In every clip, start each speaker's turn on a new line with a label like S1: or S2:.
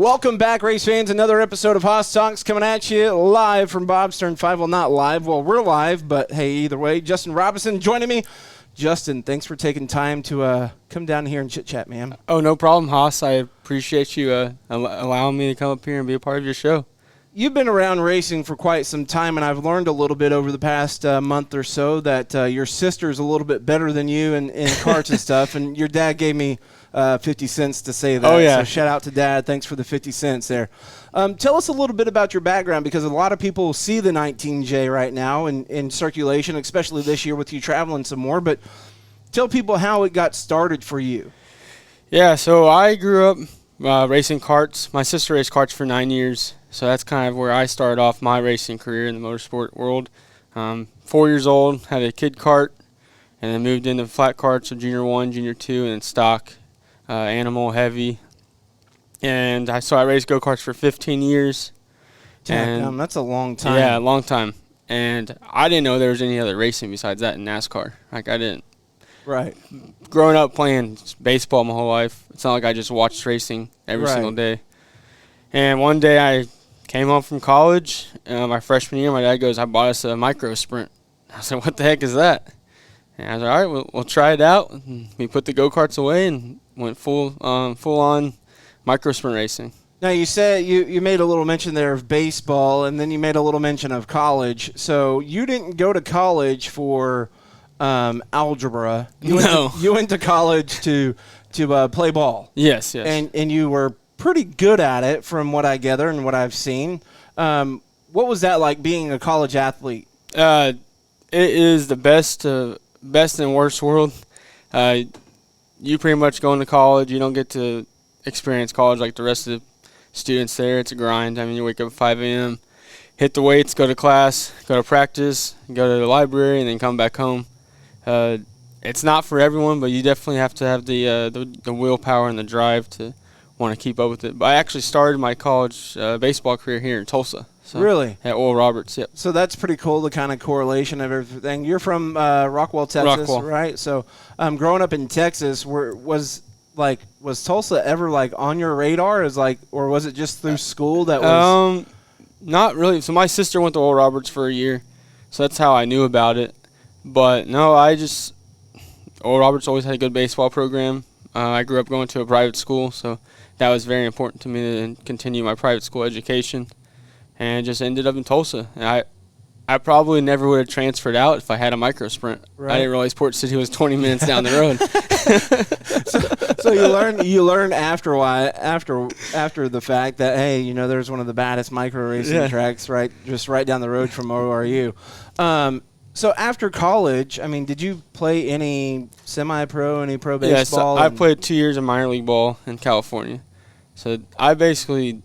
S1: Welcome back, race fans. Another episode of Haas Talks coming at you live from Bob Stern 5. Well, not live. Well, we're live, but hey, either way. Justin Robison joining me. Justin, thanks for taking time to come down here and chit-chat, man.
S2: Oh, no problem, Haas. I appreciate you allowing me to come up here and be a part of your show.
S1: You've been around racing for quite some time, and I've learned a little bit over the past month or so that your sister's a little bit better than you in karts and stuff, and your dad gave me 50 cents to say that.
S2: Oh, yeah.
S1: So shout out to Dad. Thanks for the 50 cents there. Tell us a little bit about your background, because a lot of people see the 19J right now in circulation, especially this year with you traveling some more. But tell people how it got started for you. Yeah,
S2: so I grew up racing karts. My sister raced karts for 9 years, so that's kind of where I started off my racing career in the motorsport world. 4 years old, had a kid kart, and then moved into flat karts of Junior 1, Junior 2, and then stock. Animal, heavy, and I raced go-karts for 15 years.
S1: Damn, that's a long time.
S2: Yeah, a long time. And I didn't know there was any other racing besides that in NASCAR. Like, I didn't.
S1: Right.
S2: Growing up playing baseball my whole life, it's not like I just watched racing every single day. And one day I came home from college, my freshman year, my dad goes, I bought us a micro sprint. I said, what the heck is that? And I was like, all right, we'll try it out. And we put the go-karts away and went full-on micro sprint racing.
S1: Now, you said you made a little mention there of baseball, and then you made a little mention of college. So you didn't go to college for algebra. You went to college to play ball.
S2: Yes.
S1: And you were pretty good at it from what I gather and what I've seen. What was that like, being a college athlete?
S2: It is the best and worst world. You pretty much go into college. You don't get to experience college like the rest of the students there. It's a grind. I mean, you wake up at 5 a.m., hit the weights, go to class, go to practice, go to the library, and then come back home. It's not for everyone, but you definitely have to have the willpower and the drive to want to keep up with it. But I actually started my college baseball career here in Tulsa. So,
S1: really?
S2: At Oral Roberts, yep.
S1: So that's pretty cool, the kind of correlation of everything. You're from Rockwall, Texas, right? So growing up in Texas, was Tulsa ever like on your radar? Or was it just through school that was?
S2: Not really. So my sister went to Oral Roberts for a year, so that's how I knew about it. But no, Oral Roberts always had a good baseball program. I grew up going to a private school, so that was very important to me to continue my private school education. And just ended up in Tulsa. And I probably never would have transferred out if I had a micro sprint. Right. I didn't realize Port City was 20 minutes down the road.
S1: so you learn after the fact that, hey, there's one of the baddest micro racing tracks right down the road from ORU. So after college, I mean, did you play any semi-pro, any pro baseball?
S2: Yes, I played 2 years of minor league ball in California. So I basically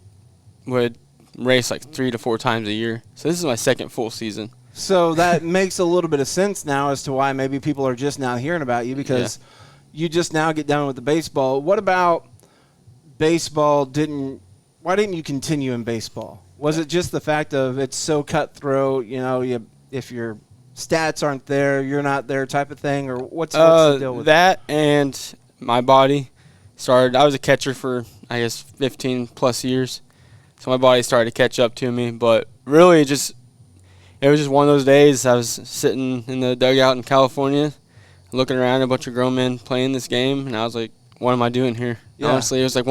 S2: would race like 3 to 4 times a year. So this is my second full season.
S1: So that makes a little bit of sense now as to why maybe people are just now hearing about you, because you just now get done with the baseball. What about baseball? Why didn't you continue in baseball? Was it just the fact of it's so cutthroat, if your stats aren't there, you're not there type of thing, or what's the deal with
S2: that? And my body I was a catcher for, I guess, 15 plus years. So my body started to catch up to me, but really it was just one of those days. I was sitting in the dugout in California, looking around at a bunch of grown men playing this game, and I was like, what am I doing here? Yeah. Honestly, it was like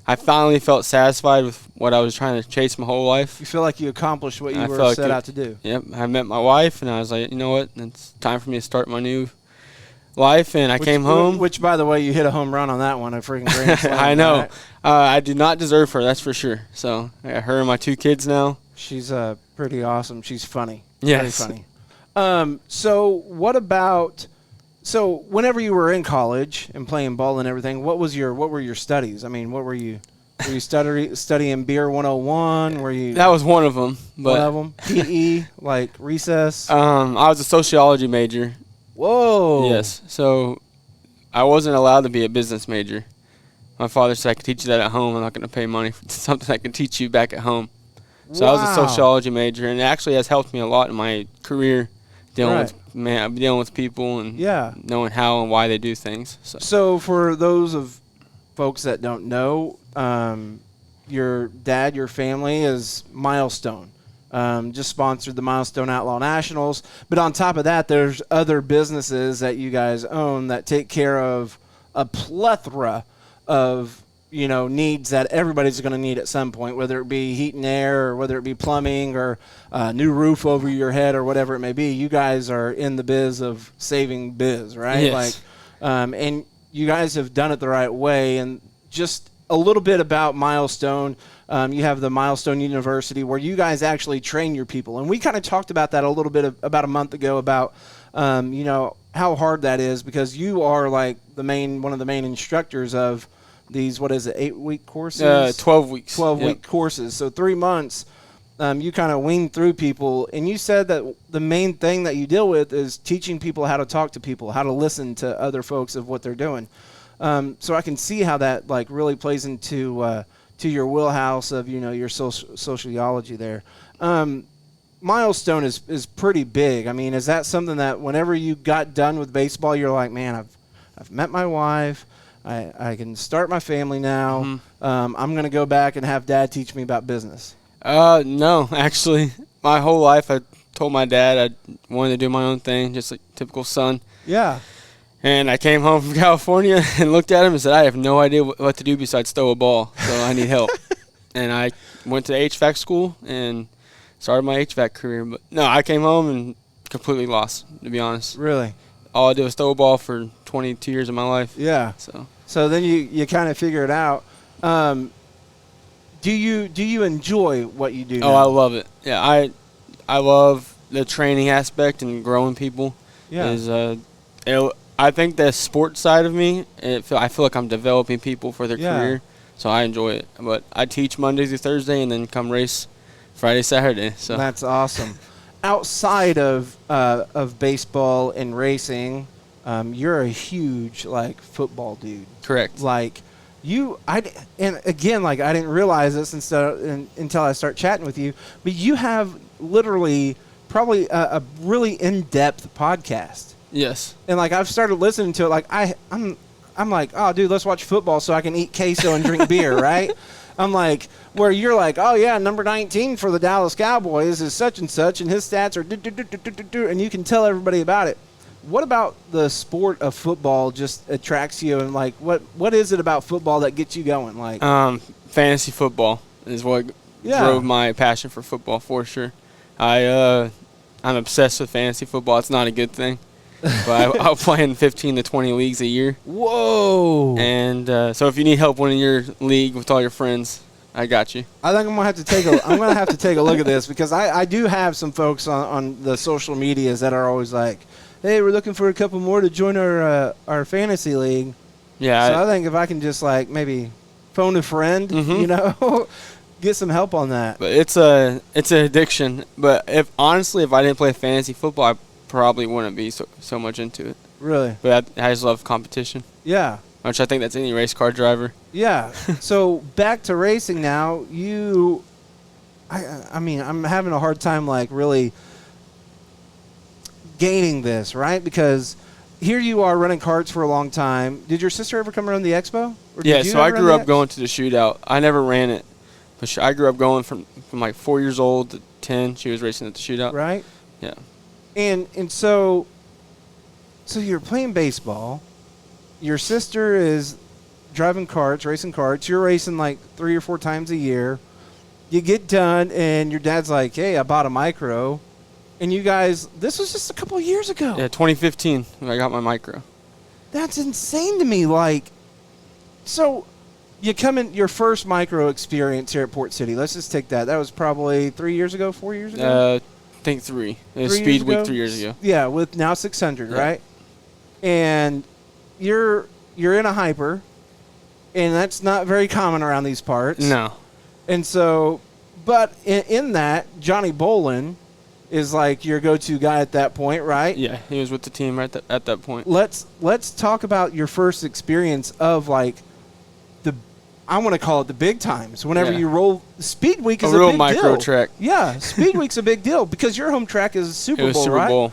S2: I finally felt satisfied with what I was trying to chase my whole life.
S1: You feel like you accomplished what you were set out to do.
S2: Yep. I met my wife, and I was like, you know what? It's time for me to start my new life, and I came home.
S1: Which, by the way, you hit a home run on that one, a freaking grand slam.
S2: I know. Right? I do not deserve her, that's for sure. So I got her and my 2 kids now.
S1: She's pretty awesome. She's funny.
S2: Yes.
S1: Very funny. So whenever you were in college and playing ball and everything, what were your studies? I mean, what were you studying beer 101? Were you?
S2: That was one of them.
S1: One of them. PE, like recess.
S2: I was a sociology major.
S1: Whoa.
S2: Yes. So I wasn't allowed to be a business major. My father said I could teach you that at home. I'm not going to pay money for something I can teach you back at home. So I was a sociology major, and it actually has helped me a lot in my career dealing with people and knowing how and why they do things.
S1: So for those of folks that don't know, your dad, your family is Milestone. Just sponsored the Milestone Outlaw Nationals. But on top of that, there's other businesses that you guys own that take care of a plethora of, needs that everybody's going to need at some point, whether it be heat and air or whether it be plumbing or a new roof over your head or whatever it may be. You guys are in the biz of saving biz, right?
S2: Yes.
S1: And you guys have done it the right way. And just a little bit about Milestone. You have the Milestone University where you guys actually train your people. And we kind of talked about that a little bit about a month ago about, how hard that is, because you are like one of the main instructors of these, 8-week courses?
S2: 12 weeks.
S1: 12-week courses. So 3 months, you kind of wean through people. And you said that the main thing that you deal with is teaching people how to talk to people, how to listen to other folks of what they're doing. So I can see how that like really plays into to your wheelhouse of, your sociology there. Milestone is pretty big. I mean, is that something that whenever you got done with baseball, you're like, man, I've met my wife. I can start my family now. Mm-hmm. I'm going to go back and have Dad teach me about business.
S2: No, actually, my whole life I told my dad I wanted to do my own thing, just like typical son.
S1: Yeah. And
S2: I came home from California and looked at him and said, I have no idea what to do besides throw a ball, so I need help. And I went to HVAC school and started my HVAC career. But no, I came home and completely lost, to be honest.
S1: Really?
S2: All I did was throw a ball for 22 years of my life.
S1: Yeah. So then you kind of figure it out. Do you enjoy what you do now?
S2: Oh, I love it. Yeah, I love the training aspect and growing people.
S1: Yeah.
S2: I think the sports side of me, I feel like I'm developing people for their career, so I enjoy it. But I teach Monday through Thursday and then come race Friday, Saturday. So
S1: that's awesome. Outside of baseball and racing, you're a huge football dude.
S2: Correct.
S1: I didn't realize this until I start chatting with you, but you have literally probably a really in-depth podcast.
S2: Yes.
S1: And I've started listening to it. I'm like, oh, dude, let's watch football so I can eat queso and drink beer, right? I'm like, where you're like, oh yeah, number 19 for the Dallas Cowboys is such and such, and his stats are and you can tell everybody about it. What about the sport of football just attracts you, and what is it about football that gets you going?
S2: Fantasy football is what drove my passion for football for sure. I'm obsessed with fantasy football. It's not a good thing. But I'll play in 15 to 20 leagues a year.
S1: Whoa!
S2: And so if you need help winning your league with all your friends, I got you.
S1: I think I'm gonna have to take a look at this, because I do have some folks on the social medias that are always like, hey, we're looking for a couple more to join our fantasy league.
S2: Yeah.
S1: So I think if I can just maybe phone a friend,
S2: mm-hmm.
S1: Get some help on that.
S2: But it's an addiction. But if I didn't play fantasy football, I probably wouldn't be so much into it.
S1: Really?
S2: But I just love competition.
S1: Yeah.
S2: Which I think that's any race car driver.
S1: Yeah. So back to racing now. I'm having a hard time really gaining this, right? Because here you are running karts for a long time. Did your sister ever come around the expo?
S2: Yeah, so I grew up going to the shootout. I never ran it. But I grew up going from 4 years old to 10. She was racing at the shootout.
S1: Right?
S2: Yeah.
S1: And so you're playing baseball. Your sister is driving karts, racing karts. You're racing 3 or 4 times a year. You get done, and your dad's like, hey, I bought a micro. And you guys, this was just a couple of years ago.
S2: Yeah, 2015 when I got my micro.
S1: That's insane to me. So you come in your first micro experience here at Port City. Let's just take that. That was probably 3 years ago, 4 years ago?
S2: I think 3. It was Speed Week 3 years ago.
S1: Yeah, with now 600, yeah. Right? And you're in a hyper, and that's not very common around these parts.
S2: No.
S1: And so, but in that, Johnny Bolin is your go-to guy at that point, right?
S2: Yeah, he was with the team at that point.
S1: Let's talk about your first experience of I want to call it the big times. Whenever you roll, Speed Week is a
S2: real
S1: big
S2: micro
S1: deal.
S2: track.
S1: Yeah, Speed Week's a big deal because your home track is Super Bowl,
S2: Super
S1: right?
S2: Bowl.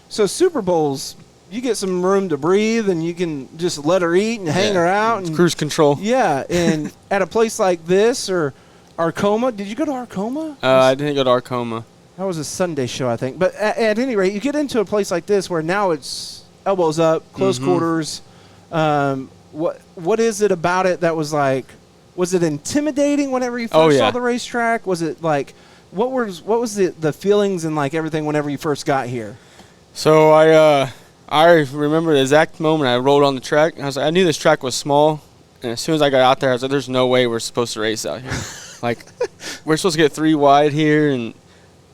S1: So Super Bowl's you get some room to breathe, and you can just let her eat and hang her out. And,
S2: cruise control.
S1: Yeah, and at a place like this or Arcoma. Did you go to Arcoma?
S2: I didn't go to Arcoma.
S1: That was a Sunday show, I think. But at any rate, you get into a place like this where now it's elbows up, close quarters. What is it about it that was like? Was it intimidating whenever you first saw the racetrack? Was it like what was the feelings and like everything whenever you first got here?
S2: So I remember the exact moment I rolled on the track. I was like, I knew this track was small, and as soon as I got out there, I was like, "There's no way we're supposed to race out here. Like, we're supposed to get 3 wide here." And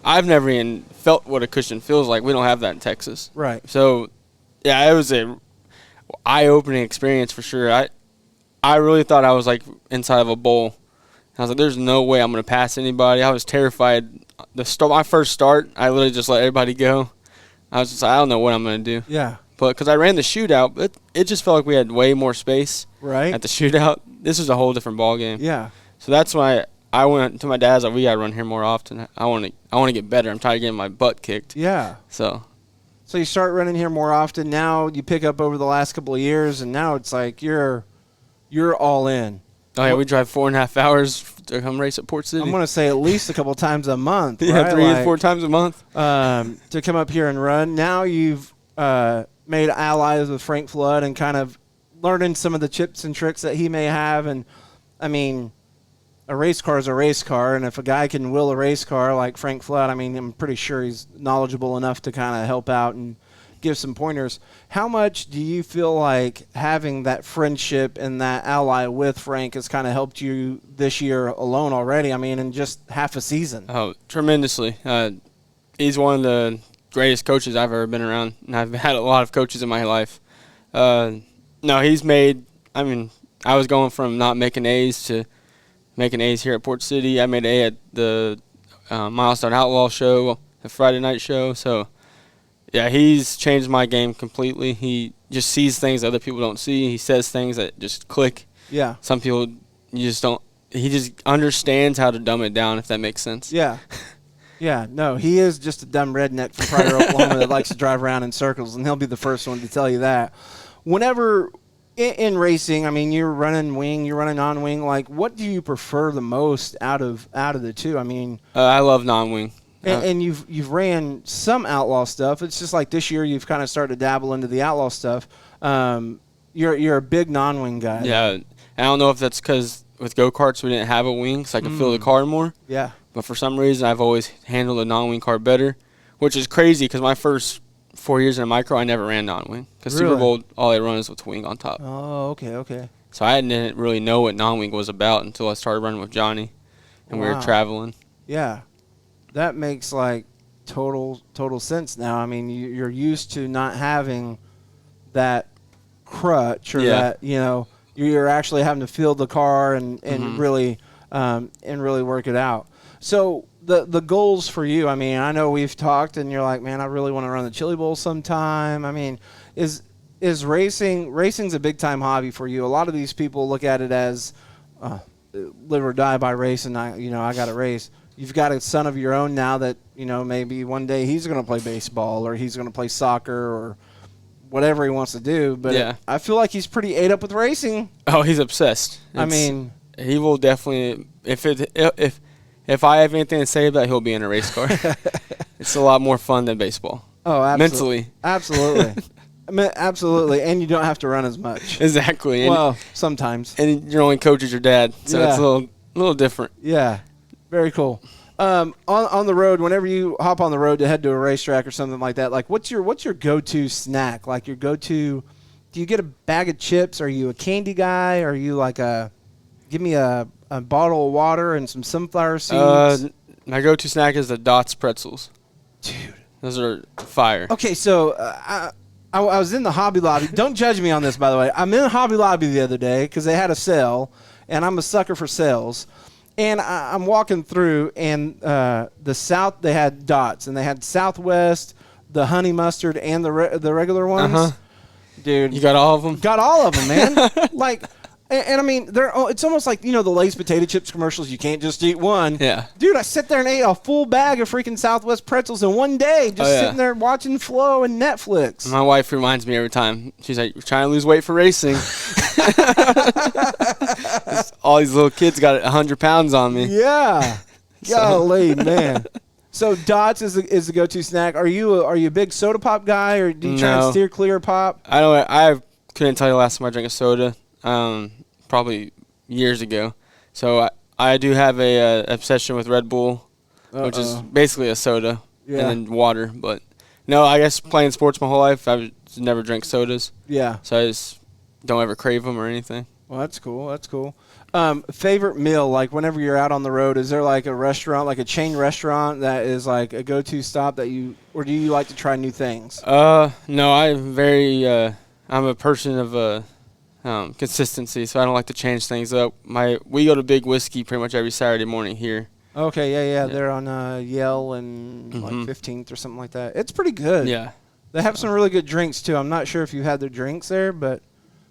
S2: I've never even felt what a cushion feels like. We don't have that in Texas.
S1: Right.
S2: So, yeah, it was a eye-opening experience for sure. I really thought I was like inside of a bowl. I was like, "There's no way I'm going to pass anybody." I was terrified. My first start, I literally just let everybody go. I was just like, I don't know what I'm going to do.
S1: Yeah.
S2: But because I ran the shootout, it just felt like we had way more space.
S1: Right.
S2: At the shootout. This was a whole different ball game.
S1: Yeah.
S2: So that's why I went to my dad's like, we got to run here more often. I want to get better. I'm tired of getting my butt kicked.
S1: Yeah.
S2: So
S1: you start running here more often. Now you pick up over the last couple of years, and now it's like you're all in.
S2: Oh, yeah, we drive 4.5 hours to come race at Port City.
S1: I'm going to say at least a couple times a month.
S2: Yeah,
S1: right?
S2: 3 and 4 times a month.
S1: To come up here and run. Now you've made allies with Frank Flood and kind of learning some of the tips and tricks that he may have. And, I mean, a race car is a race car, and if a guy can will a race car like Frank Flood, I mean, I'm pretty sure he's knowledgeable enough to kind of help out and give some pointers. How much do you feel like having that friendship and that ally with Frank has kind of helped you this year alone already? I mean, in just half a season.
S2: Oh, tremendously. He's one of the greatest coaches I've ever been around, and I've had a lot of coaches in my life. No, he's made – I mean, I was going from not making A's to making A's here at Port City. I made A at the Milestone Outlaw show, the Friday night show, so – yeah, he's changed my game completely. He just sees things other people don't see. He says things that just click.
S1: Yeah.
S2: Some people, you just don't. He just understands how to dumb it down, if that makes sense.
S1: Yeah. Yeah, no, he is just a dumb redneck from Pryor, Oklahoma that likes to drive around in circles, and he'll be the first one to tell you that. Whenever in racing, I mean, you're running wing, you're running non-wing. Like, what do you prefer the most out of the two? I mean,
S2: I love non-wing.
S1: And you've ran some outlaw stuff. It's just like this year you've kind of started to dabble into the outlaw stuff. You're a big non-wing guy.
S2: Yeah, I don't know if that's because with go-karts we didn't have a wing, so I could feel the car more.
S1: Yeah.
S2: But for some reason I've always handled a non-wing car better, which is crazy because my first 4 years in a micro I never ran non-wing. Because
S1: Really?
S2: Super Bowl, all they run is with wing on top.
S1: Oh, okay.
S2: So I didn't really know what non-wing was about until I started running with Johnny, and we were traveling.
S1: Yeah. That makes like total sense now. I mean, you're used to not having that crutch or that, you're actually having to feel the car and really work it out. So the goals for you, I mean, I know we've talked and you're like, man, I really want to run the Chili Bowl sometime. I mean, is racing's a big time hobby for you? A lot of these people look at it as live or die by racing. I got to race. You've got a son of your own now that, maybe one day he's going to play baseball or he's going to play soccer or whatever he wants to do. But I feel like he's pretty ate up with racing.
S2: Oh, he's obsessed. He will definitely, if I have anything to say about it, he'll be in a race car. It's a lot more fun than baseball.
S1: Oh, absolutely.
S2: Mentally.
S1: Absolutely. Absolutely. And you don't have to run as much.
S2: Exactly.
S1: Well, sometimes.
S2: And your only coach is your dad, so it's a little different.
S1: Yeah. Very cool. On the road, whenever you hop on the road to head to a racetrack or something like that, like what's your go-to snack? Like your go-to, do you get a bag of chips? Are you a candy guy? Are you like give me a bottle of water and some sunflower seeds?
S2: My go-to snack is the Dots pretzels.
S1: Dude.
S2: Those are fire.
S1: Okay, so I was in the Hobby Lobby. Don't judge me on this, by the way. I'm in Hobby Lobby the other day because they had a sale, and I'm a sucker for sales. And I'm walking through, and the South, they had Dots, and they had Southwest, the honey mustard, and the regular ones.
S2: Uh-huh.
S1: Dude.
S2: You got all of them?
S1: Got all of them, man. Like, And I mean, it's almost like, the Lay's potato chips commercials. You can't just eat one.
S2: Yeah.
S1: Dude, I sit there and ate a full bag of freaking Southwest pretzels in one day, just sitting there watching Flow and Netflix.
S2: My wife reminds me every time. She's like, "You're trying to lose weight for racing." All these little kids got 100 pounds on me.
S1: Yeah. Golly, man. So Dots is the go-to snack. Are you a big soda pop guy, or do you try and steer clear of pop?
S2: I couldn't tell you the last time I drank a soda. Probably years ago. So I do have a obsession with Red Bull, which is basically a soda and then water. But no, I guess playing sports my whole life, I've never drank sodas. Yeah. So I just don't ever crave them or anything.
S1: Well, that's cool. That's cool. Favorite meal, like whenever you're out on the road, is there like a restaurant, like a chain restaurant that is like a go-to stop or do you like to try new things?
S2: No, I'm a person of consistency, so I don't like to change things up. We go to Big Whiskey pretty much every Saturday morning here.
S1: Okay, yeah. They're on Yale and like 15th or something like that. It's pretty good. Yeah. They have some really good drinks too. I'm not sure if you had their drinks there, but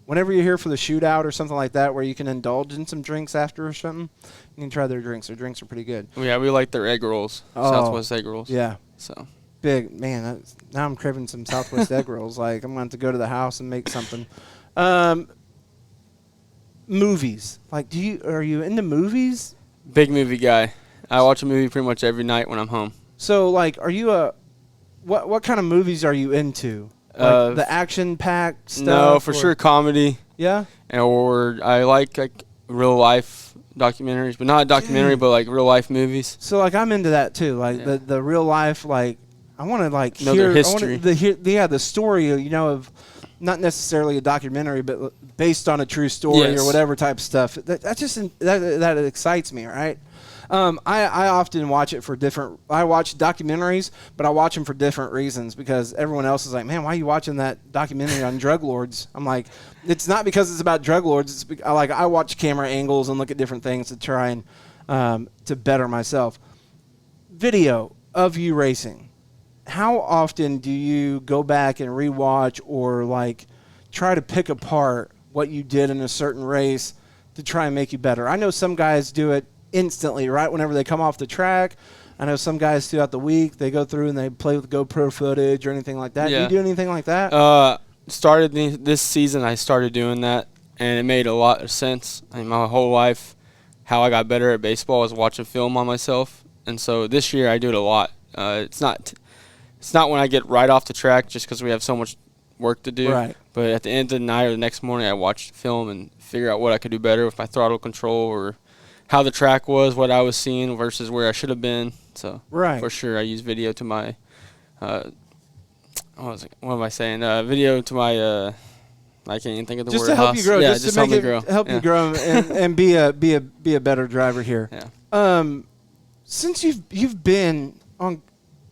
S1: whenever you're here for the shootout or something like that where you can indulge in some drinks after or something, you can try their drinks. Their drinks are pretty good.
S2: Yeah, we like their egg rolls, Southwest egg rolls.
S1: Yeah.
S2: So
S1: big, man, now I'm craving some Southwest egg rolls. Like, I'm going to have to go to the house and make something. Movies. Like, are you into movies?
S2: Big movie guy. I watch a movie pretty much every night when I'm home.
S1: So, like, are you what kind of movies are you into? Like the action-packed stuff?
S2: No, for sure comedy.
S1: Yeah?
S2: Or I like real-life documentaries, but not a documentary, but like real-life movies.
S1: So, like, I'm into that, too. Like, the real-life, like, I want to, like,
S2: know their history.
S1: The story, of not necessarily a documentary, but based on a true story or whatever type of stuff. That excites me, right? I often watch it for I watch documentaries, but I watch them for different reasons because everyone else is like, man, why are you watching that documentary on drug lords? I'm like, it's not because it's about drug lords. It's I watch camera angles and look at different things to try and to better myself. Video of you racing. How often do you go back and rewatch or like try to pick apart what you did in a certain race to try and make you better? I know some guys do it instantly, right whenever they come off the track. I know some guys throughout the week, they go through and they play with GoPro footage or anything like that. Yeah. Do you do anything like that?
S2: This season I started doing that, and it made a lot of sense. I mean, my whole life, how I got better at baseball was watching film on myself. And so this year I do it a lot. It's not when I get right off the track just because we have so much work to do. Right. But at the end of the night or the next morning, I watch film and figure out what I could do better with my throttle control or how the track was, what I was seeing versus where I should have been. So for sure, I use video to my what am I saying? Video to my I can't even think of the word.
S1: Just to help you grow. Yeah, just to make it help you grow and be a better driver here. Yeah. Since you've been on.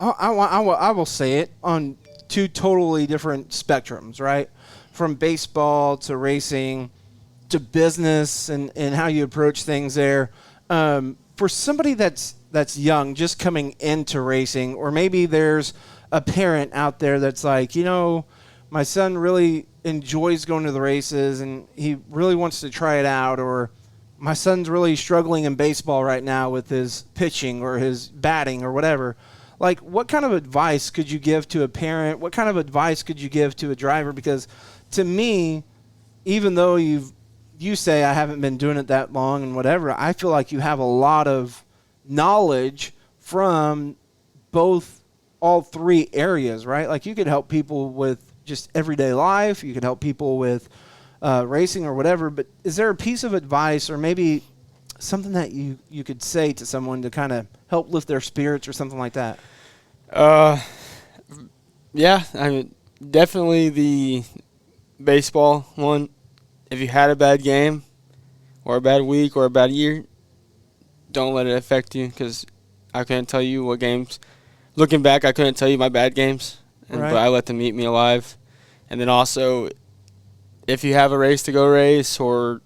S1: I will say it, on two totally different spectrums, right? From baseball to racing to business and how you approach things there. For somebody that's young, just coming into racing, or maybe there's a parent out there that's like, my son really enjoys going to the races and he really wants to try it out, or my son's really struggling in baseball right now with his pitching or his batting or whatever. Like, what kind of advice could you give to a parent? What kind of advice could you give to a driver? Because to me, even though you say I haven't been doing it that long and whatever, I feel like you have a lot of knowledge from all three areas, right? Like, you could help people with just everyday life. You could help people with racing or whatever. But is there a piece of advice or maybe something that you could say to someone to kind of help lift their spirits or something like that?
S2: Yeah, I mean, definitely the baseball one. If you had a bad game or a bad week or a bad year, don't let it affect you, because I couldn't tell you what games. Looking back, I couldn't tell you my bad games, but I let them eat me alive. And then also, if you have a race to go race or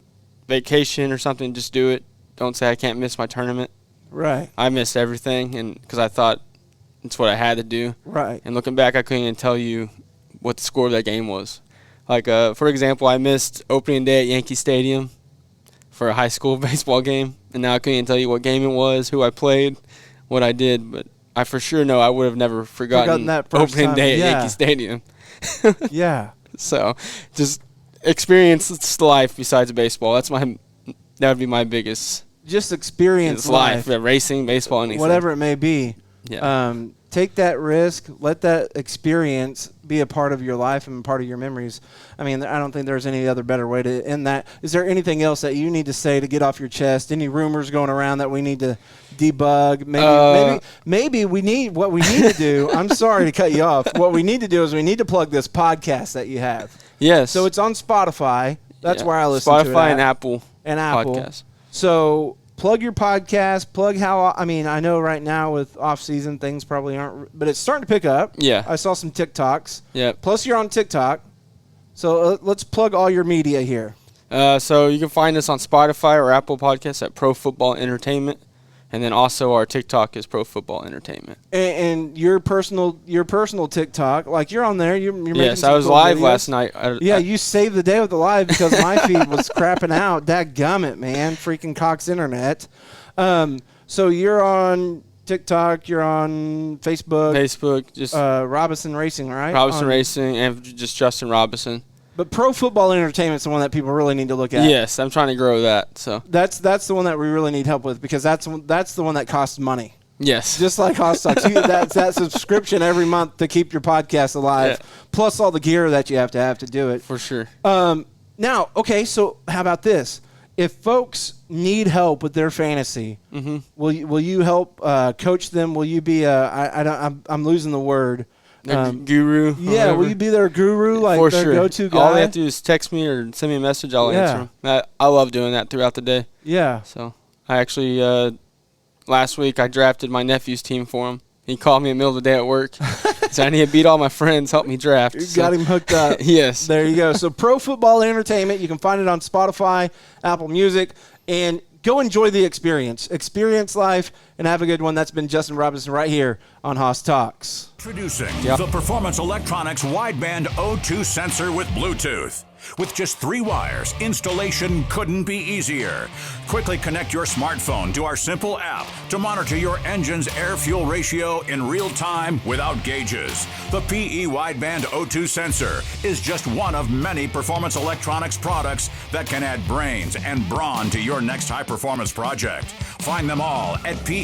S2: vacation or something, just do it. Don't say I can't miss my tournament. Right. I missed everything, and because I thought it's what I had to do. Right. And looking back, I couldn't even tell you what the score of that game was. Like, for example, I missed opening day at Yankee Stadium for a high school baseball game, and now I can't even tell you what game it was, who I played, what I did, but I for sure know I would have never forgotten
S1: that first
S2: opening
S1: time.
S2: day at
S1: Yeah.
S2: Yankee Stadium.
S1: Yeah.
S2: So just experience life besides baseball. That would be my biggest
S1: Just experience life.
S2: Yeah, racing, baseball, anything.
S1: Whatever it may be.
S2: Yeah.
S1: Take that risk. Let that experience be a part of your life and part of your memories. I mean, I don't think there's any other better way to end that. Is there anything else that you need to say to get off your chest? Any rumors going around that we need to debug? Maybe we need what we need to do. I'm sorry to cut you off. What we need to do is we need to plug this podcast that you have.
S2: Yes.
S1: So it's on Spotify. That's where I listen to it.
S2: Spotify and Apple.
S1: And Apple.
S2: Podcast.
S1: So plug your podcast. Plug how. I mean, I know right now with off season things probably aren't, but it's starting to pick up.
S2: Yeah.
S1: I saw some TikToks.
S2: Yeah.
S1: Plus, you're on TikTok. So let's plug all your media here.
S2: So you can find us on Spotify or Apple Podcasts at Pro Football Entertainment, and then also our TikTok is Pro Football Entertainment.
S1: And your personal TikTok, like you're on there. You're making
S2: Yes,
S1: some
S2: I was
S1: cool
S2: live
S1: videos.
S2: last night.
S1: You saved the day with the live because my feed was crapping out. Dadgummit, man. Freaking Cox Internet. So you're on TikTok. You're on Facebook.
S2: Just
S1: Robison Racing, right?
S2: Robison Racing and just Justin Robison.
S1: But Pro Football Entertainment's the one that people really need to look at.
S2: Yes, I'm trying to grow that. So
S1: that's the one that we really need help with because that's the one that costs money.
S2: Yes.
S1: Just like Hot Stocks. That's that subscription every month to keep your podcast alive, plus all the gear that you have to do it.
S2: For sure.
S1: Now, okay, so how about this? If folks need help with their fantasy, will you help coach them? Will you be I'm losing the word.
S2: Guru.
S1: Yeah, will you be their guru, like
S2: For
S1: their
S2: sure.
S1: go-to guy?
S2: All they have to do is text me or send me a message. I'll answer them. I love doing that throughout the day.
S1: Yeah.
S2: So I actually last week I drafted my nephew's team for him. He called me in the middle of the day at work. So I need to beat all my friends, help me draft.
S1: You got him hooked up.
S2: Yes.
S1: There you go. So Pro Football Entertainment, you can find it on Spotify, Apple Music, and go enjoy the experience. Experience life and have a good one. That's been Justin Robison right here on Haas Talks.
S3: Introducing the Performance Electronics Wideband O2 sensor with Bluetooth. With just 3 wires, installation couldn't be easier. Quickly connect your smartphone to our simple app to monitor your engine's air-fuel ratio in real time without gauges. The PE Wideband O2 sensor is just one of many performance electronics products that can add brains and brawn to your next high-performance project. Find them all at pe-ltd.com.